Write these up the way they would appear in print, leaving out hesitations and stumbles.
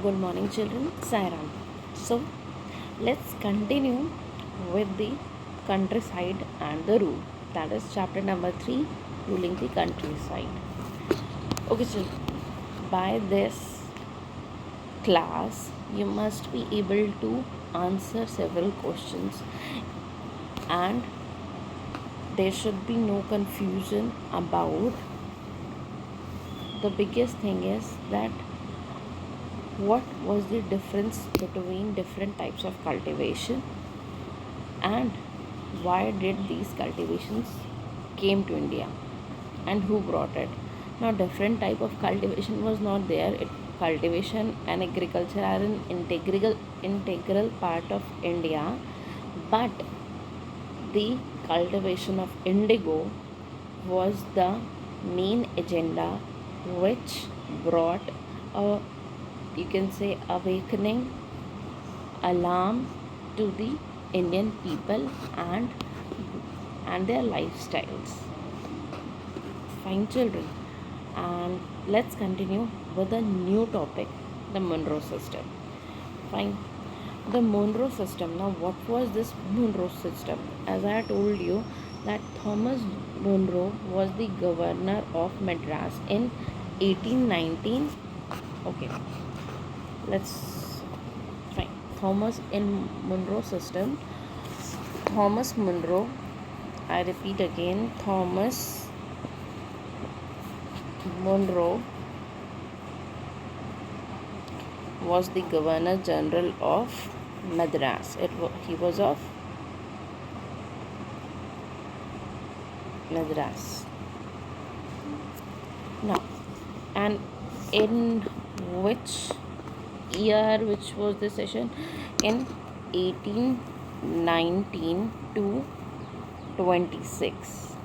Good morning, children. Sairam. So, let's continue with the countryside and the rule. That is chapter number 3, ruling the countryside. Okay, children. By this class, you must be able to answer several questions, and there should be no confusion about the biggest thing is that what was the difference between different types of cultivation, and why did these cultivations came to India, and who brought it. Now different type of cultivation was not there. Cultivation and agriculture are an integral part of India, but the cultivation of indigo was the main agenda, which brought a, you can say, awakening, alarm to the Indian people and their lifestyles. Fine, children. And let's continue with a new topic, the Monroe system. Fine. The Monroe system. Now, what was this Monroe system? As I told you, that Thomas Monroe was the governor of Madras in 1819. Okay, let's fine. Thomas in Monroe system. Thomas Monroe. I repeat again, Thomas Monroe was the Governor General of Madras. He was of Madras. Now, and in which year, which was the session? In 1819 to 26.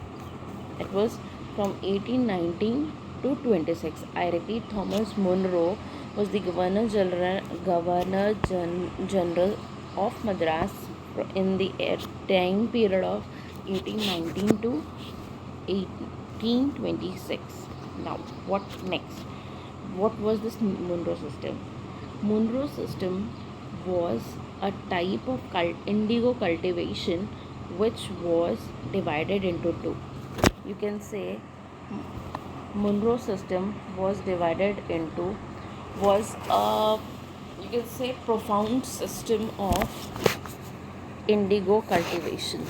It was from 1819 to 26. I repeat, Thomas Monroe was the Governor General of Madras in the time period of 1819 to 1826. Now, what next? What was this Monroe system? Monroe system was a type of indigo cultivation which was divided into two. You can say Monroe system was divided into, was a, you can say, profound system of indigo cultivation.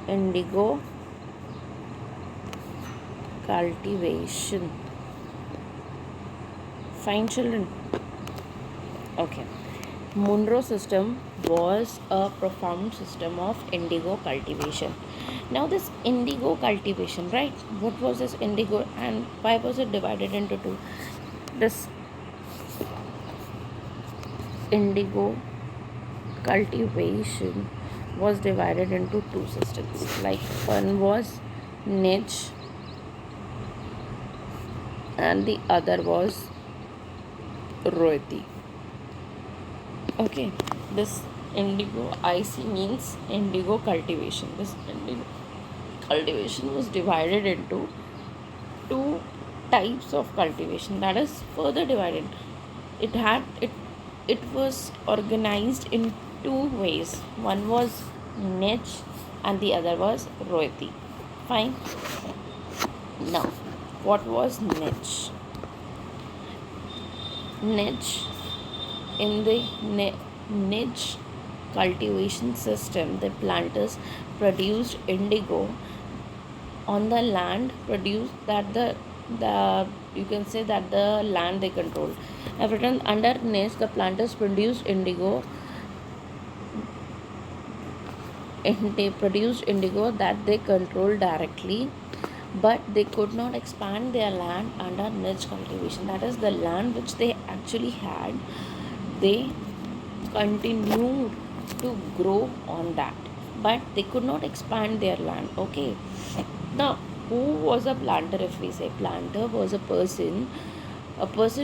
Indigo cultivation. Fine, children. Okay. Monroe system was a profound system of indigo cultivation. Now this indigo cultivation, right? What was this indigo and why was it divided into two? This indigo cultivation was divided into two systems. Like one was niche and the other was royalty. Okay, this indigo IC means indigo cultivation. This indigo cultivation was divided into two types of cultivation, that is further divided. It was organized in two ways. One was niche and the other was royalty. Fine. Now, what was niche? Niche, in the niche cultivation system, the planters produced indigo on the land produced that the you can say that the land they controlled. Everything under niche, the planters produced indigo, and they produced indigo that they controlled directly, but they could not expand their land under niche cultivation. That is, the land which they actually had, they continued to grow on that, but they could not expand their land. Okay. Now, who was a planter? If we say planter was a person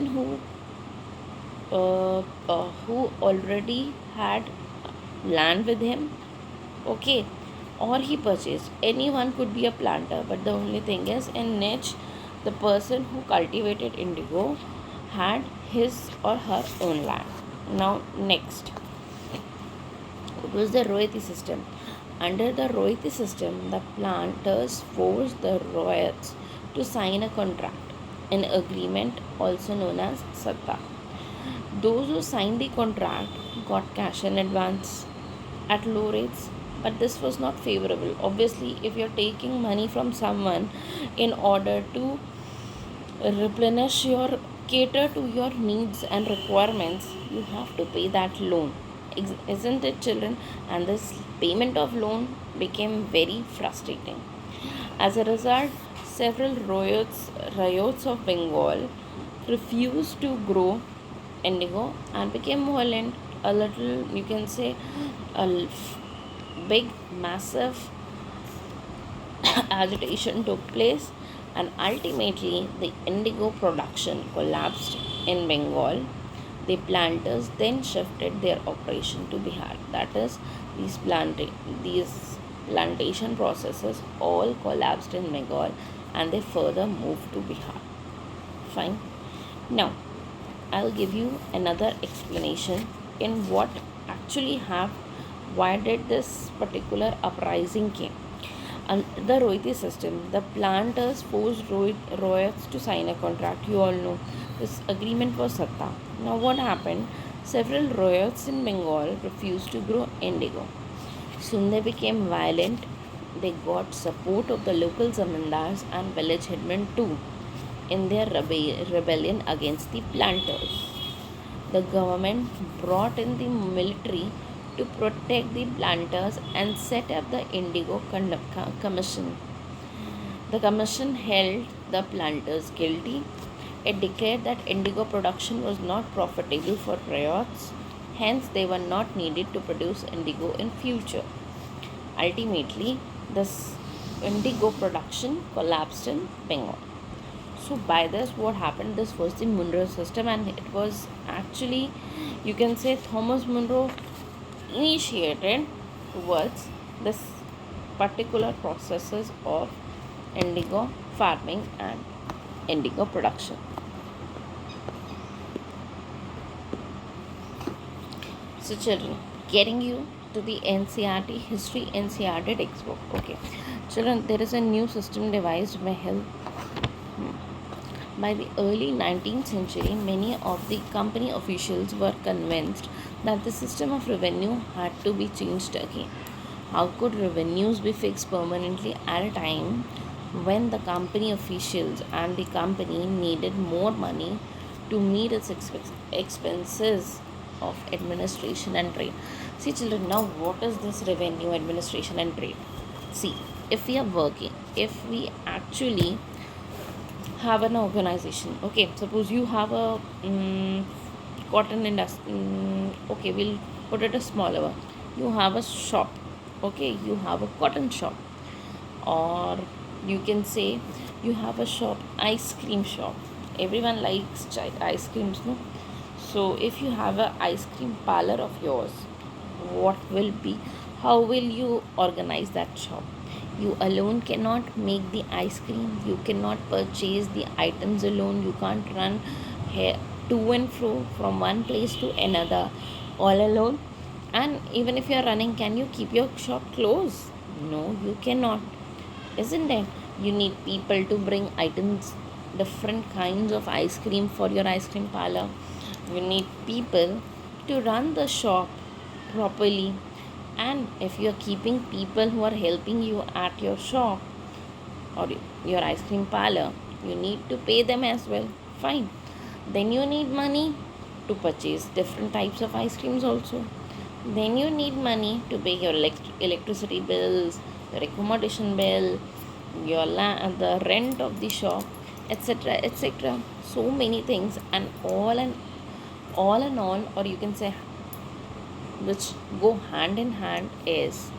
who already had land with him. Okay. or he purchased. Anyone could be a planter, but the only thing is, in niche, the person who cultivated indigo had his or her own land. Now, next, it was the royalty system. Under the royalty system, the planters forced the royals to sign a contract, an agreement also known as satta. Those who signed the contract got cash in advance at low rates, but this was not favorable. Obviously, if you're taking money from someone in order to replenish your cater to your needs and requirements, you have to pay that loan. Isn't it, children? And this payment of loan became very frustrating. As a result, several riots of Bengal refused to grow indigo and became violent. A little, you can say, big massive agitation took place, and ultimately the indigo production collapsed in Bengal. The planters then shifted their operation to Bihar. That is, these plantation processes all collapsed in Bengal, and they further moved to Bihar. Fine. Now, I'll give you another explanation in what actually happened. Why did this particular uprising came? Under the royalty system, the planters forced royals to sign a contract. You all know this agreement was satta. Now, what happened? Several royals in Bengal refused to grow indigo. Soon they became violent. They got support of the local zamindars and village headmen too in their rebellion against the planters. The government brought in the military to protect the planters and set up the Indigo Commission. The commission held the planters guilty. It declared that indigo production was not profitable for riots, hence they were not needed to produce indigo in future. Ultimately, this indigo production collapsed in Bengal. So by this, what happened? This was the Monroe system, and it was actually, you can say, Thomas Monroe initiated towards this particular processes of indigo farming and indigo production. So children, getting you to the NCERT history NCERT textbook. Okay, children, there is a new system devised by help. By the early 19th century, many of the company officials were convinced that the system of revenue had to be changed again. How could revenues be fixed permanently at a time when the company officials and the company needed more money to meet its expenses of administration and trade? See, children, now what is this revenue, administration, and trade? See, if we are working, if we actually have an organization, okay, suppose you have a cotton industry, okay, we'll put it a smaller one. You have a shop, okay, you have a cotton shop, or you can say you have a shop, ice cream shop. Everyone likes ice creams, no? So if you have a ice cream parlor of yours, what will be, how will you organize that shop? You alone cannot make the ice cream, you cannot purchase the items alone, you can't run here to and fro from one place to another all alone. And even if you are running, can you keep your shop closed? No, you cannot, isn't it? You need people to bring items, different kinds of ice cream for your ice cream parlor. You need people to run the shop properly. And if you are keeping people who are helping you at your shop or your ice cream parlor, you need to pay them as well. Fine. Then you need money to purchase different types of ice creams also. Then you need money to pay your electricity bills, your accommodation bill, your the rent of the shop, etc., etc. So many things, and all and all, or you can say, which go hand in hand, is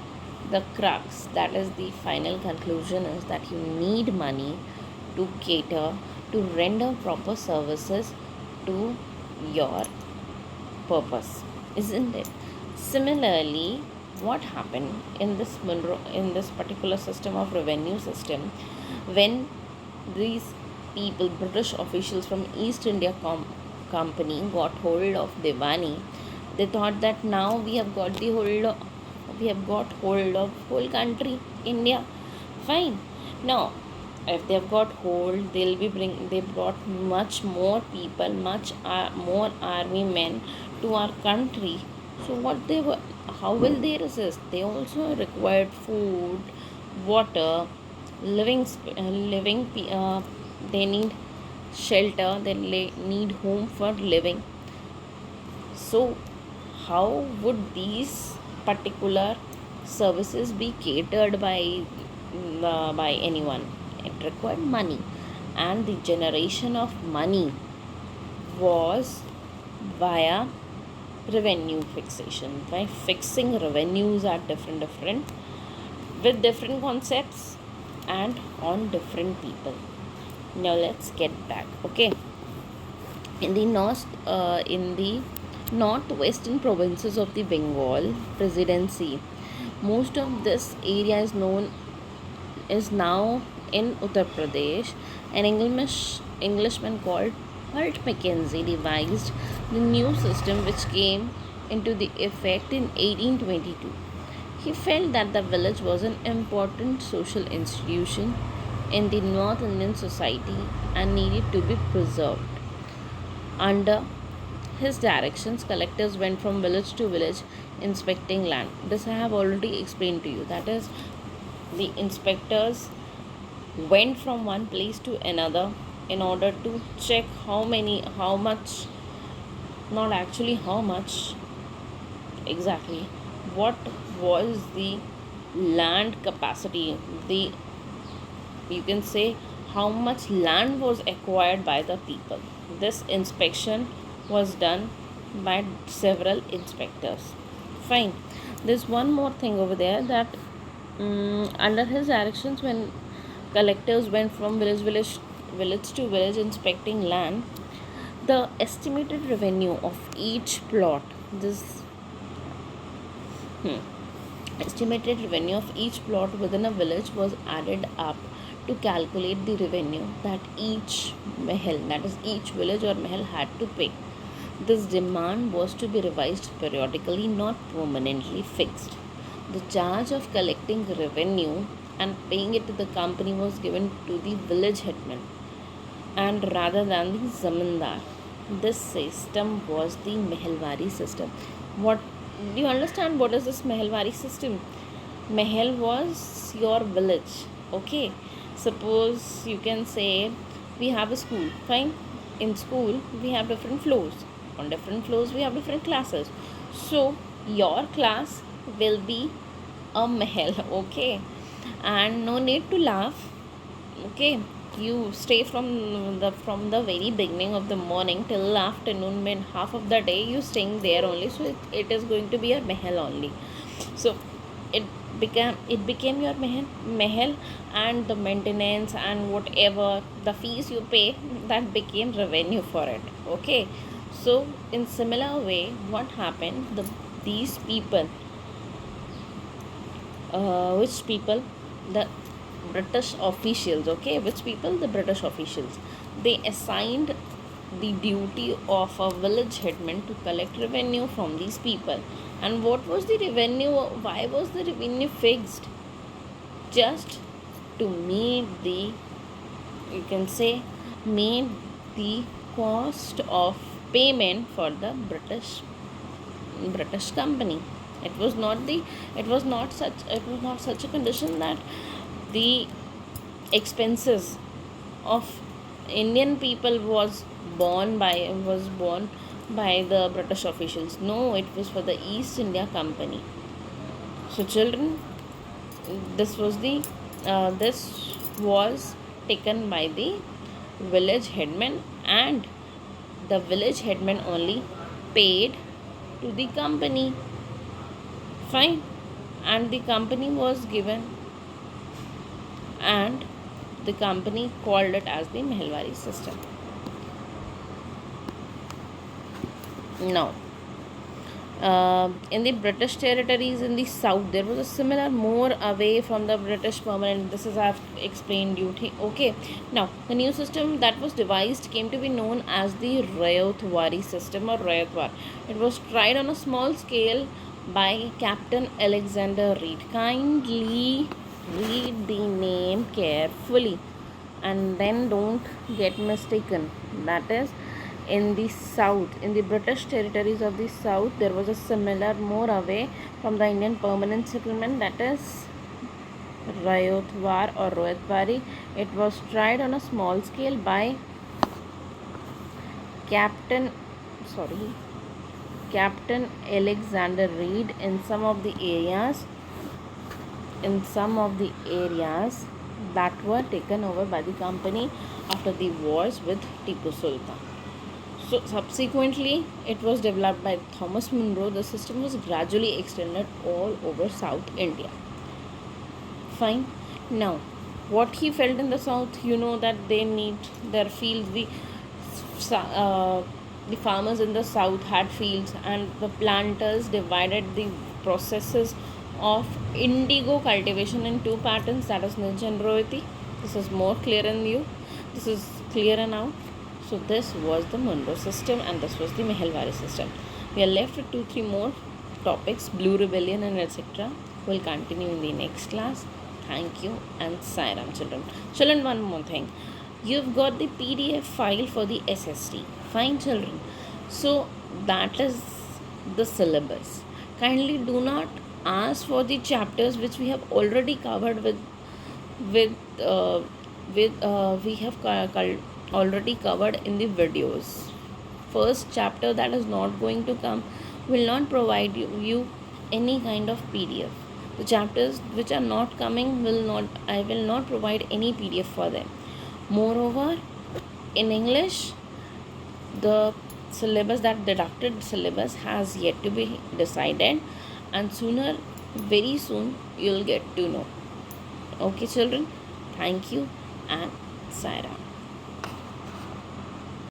the crux, that is the final conclusion, is that you need money to cater, to render proper services to your purpose, isn't it? Similarly, what happened in in this particular system of revenue system, when these people, British officials from East India Company, got hold of Devani, they thought that now we have got hold of whole country, India. Fine. Now, if they've got hold, they brought much more people, more army men to our country. So what they were, how will they resist? They also required food, water, they need shelter, they need home for living. So how would these particular services be catered by anyone? It required money, and the generation of money was via revenue fixation, by fixing revenues at different with different concepts and on different people. Now let's get back. Okay, in the northwestern provinces of the Bengal Presidency, most of this area is now in Uttar Pradesh. An Englishman called Holt Mackenzie devised the new system, which came into the effect in 1822. He felt that the village was an important social institution in the North Indian society and needed to be preserved. Under his directions, collectors went from village to village inspecting land. This I have already explained to you. That is, the inspectors went from one place to another in order to check how much, not actually how much exactly, what was the land capacity, the, you can say, how much land was acquired by the people. This inspection was done by several inspectors. Fine. There's one more thing over there, that under his directions, when collectors went from village to village inspecting land, the estimated revenue of each plot, this estimated revenue of each plot within a village was added up to calculate the revenue that each mahal, that is each village or mahal, had to pay. This demand was to be revised periodically, not permanently fixed. The charge of collecting revenue and paying it to the company was given to the village headman, and rather than the zamindar. This system was the Mehalwari system. What do you understand? What is this Mehalwari system? Mahal was your village. Okay, suppose you can say we have a school. Fine. In school we have different floors. On different floors we have different classes. So your class will be a mahal. Okay, and no need to laugh. Okay, you stay from the very beginning of the morning till afternoon, when half of the day you staying there only, so it is going to be a mahal only. So it became your mahal, and the maintenance and whatever the fees you pay, that became revenue for it. Okay, so in similar way, what happened, these people, which people, the British officials, okay, which people, the British officials, they assigned the duty of a village headman to collect revenue from these people. And what was the revenue? Why was the revenue fixed? Just to meet the, you can say, meet the cost of payment for the British company. It was not the, it was not such a condition that the expenses of Indian people was borne by the British officials. No, it was for the East India Company. So children, this was the this was taken by the village headman, and the village headman only paid to the company. Fine. And the company was given, and the company called it as the Mehalwari system. Now, In the British territories in the south, there was a similar more away from the British permanent. This is I've explained you. Okay. Now the new system that was devised came to be known as the Rayotwari system or Rayotwar. It was tried on a small scale by Captain Alexander Reed. Kindly read the name carefully and then don't get mistaken. That is, in the south, in the British territories of the south, there was a similar more away from the Indian permanent settlement, that is Rayotwar or Royatwari. It was tried on a small scale by Captain sorry Captain Alexander Reed in some of the areas that were taken over by the company after the wars with Tipu Sultan. So subsequently, it was developed by Thomas Munro. The system was gradually extended all over South India. Fine. Now, what he felt in the south, you know that they need their fields. The farmers in the south had fields, and the planters divided the processes of indigo cultivation in two patterns, that is Nij and Rohiti. This is more clear in you. This is clearer now. So this was the Munro system and this was the Mehelwari system. We are left with 2-3 more topics, Blue Rebellion and etc. We'll continue in the next class. Thank you and Sairam children. Children, one more thing. You've got the PDF file for the SST. Fine children. So that is the syllabus. Kindly do not ask for the chapters which we have already covered with we have already covered in the videos. First chapter that is not going to come will not provide you any kind of PDF. The chapters which are not coming I will not provide any PDF for them. Moreover, in English, the syllabus, that deducted syllabus, has yet to be decided, and very soon you'll get to know. Okay children, thank you and Saira.